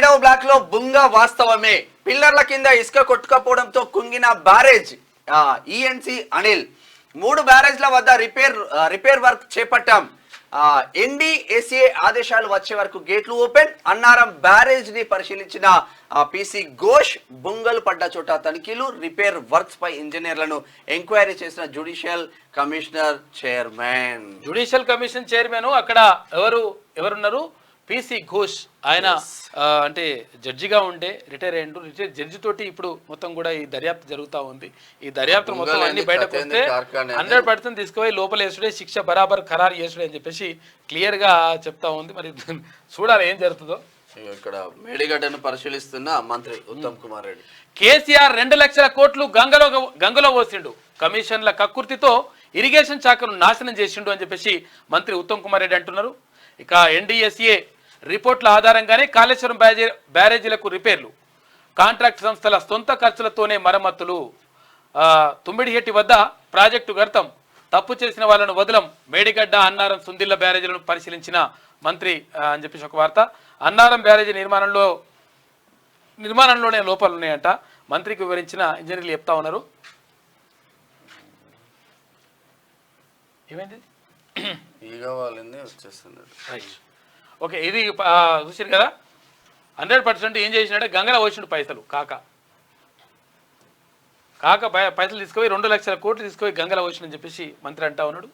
7వ బ్లాక్ లో బుంగ వాస్తవమే. పిల్లర్ల కింద ఇసుక కొట్టుకపోవడంతో కుంగిన బ్యారేజ్. ఈఎన్సీ అనిల్ 3 బ్యారేజ్ల వద్ద రిపేర్ వర్క్ చేపట్టాం. ఎన్డీఎస్ఏ ఆదేశాలు వచ్చే వరకు గేట్లు ఓపెన్. అన్నారం బ్యారేజ్ ని పరిశీలించిన పీసీ ఘోష్. బుంగలు పడ్డ చోట తనిఖీలు. రిపేర్ వర్క్స్ పై ఇంజనీర్లను ఎంక్వైరీ చేసిన జ్యుడిషియల్ కమిషన్ చైర్మన్. అక్కడ ఎవరున్నారు? పీసీ ఘోష్. ఆయన అంటే జడ్జిగా ఉండే రిటైర్ అయ్యిండు. జడ్జి తోటి ఇప్పుడు మొత్తం కూడా ఈ దర్యాప్తు జరుగుతూ ఉంది. ఈ దర్యాప్తు మొత్తం అన్ని బయటకు వస్తే 100% తీసుకుపోయి లోపల వేసుడే, శిక్ష బరాబర్ ఖరారు చేసుడే అని చెప్పేసి క్లియర్ గా చెప్తా ఉంది. మరి చూడాలి ఏం జరుగుతుందో. ఇక్కడ మేడిగడ్డను పరిశీలిస్తున్న మంత్రి ఉత్తమ్ కుమార్ రెడ్డి. కేసీఆర్ 2 లక్షల కోట్లు గంగలో పోసిండు. కమిషన్ల కక్కుర్తితో ఇరిగేషన్ శాఖను నాశనం చేసిండు అని చెప్పేసి మంత్రి ఉత్తమ్ కుమార్ రెడ్డి అంటున్నారు. ఇక ఎన్డీఎస్ఏ రిపోర్ట్ల ఆధారంగానే కాళేశ్వరం బ్యారేజీలకు రిపేర్లు, కాంట్రాక్ట్ సంస్థల సొంత ఖర్చులతోనే మరమ్మతులు. తుమ్మిడిహెట్టి వద్ద ప్రాజెక్టు గర్తం, తప్పు చేసిన వాళ్ళను వదలం. మేడిగడ్డ, అన్నారం, సుందిళ్ల బ్యారేజీలను పరిశీలించిన మంత్రి అని చెప్పేసి ఒక వార్త. అన్నారం బ్యారేజీ నిర్మాణంలోనే లోపాలు ఉన్నాయంట. మంత్రికి వివరించిన ఇంజనీర్లు చెప్తా ఉన్నారు. ఏమైంది? ఓకే, ఇది చూసారు కదా. 100% ఏం చేసినట్టే గంగల పోసిండు పైసలు. కాక పైసలు తీసుకుపోయి 2 లక్షల కోట్లు తీసుకుపోయి గంగల పోసిండని చెప్పేసి మంత్రి అంటా ఉన్నాడు.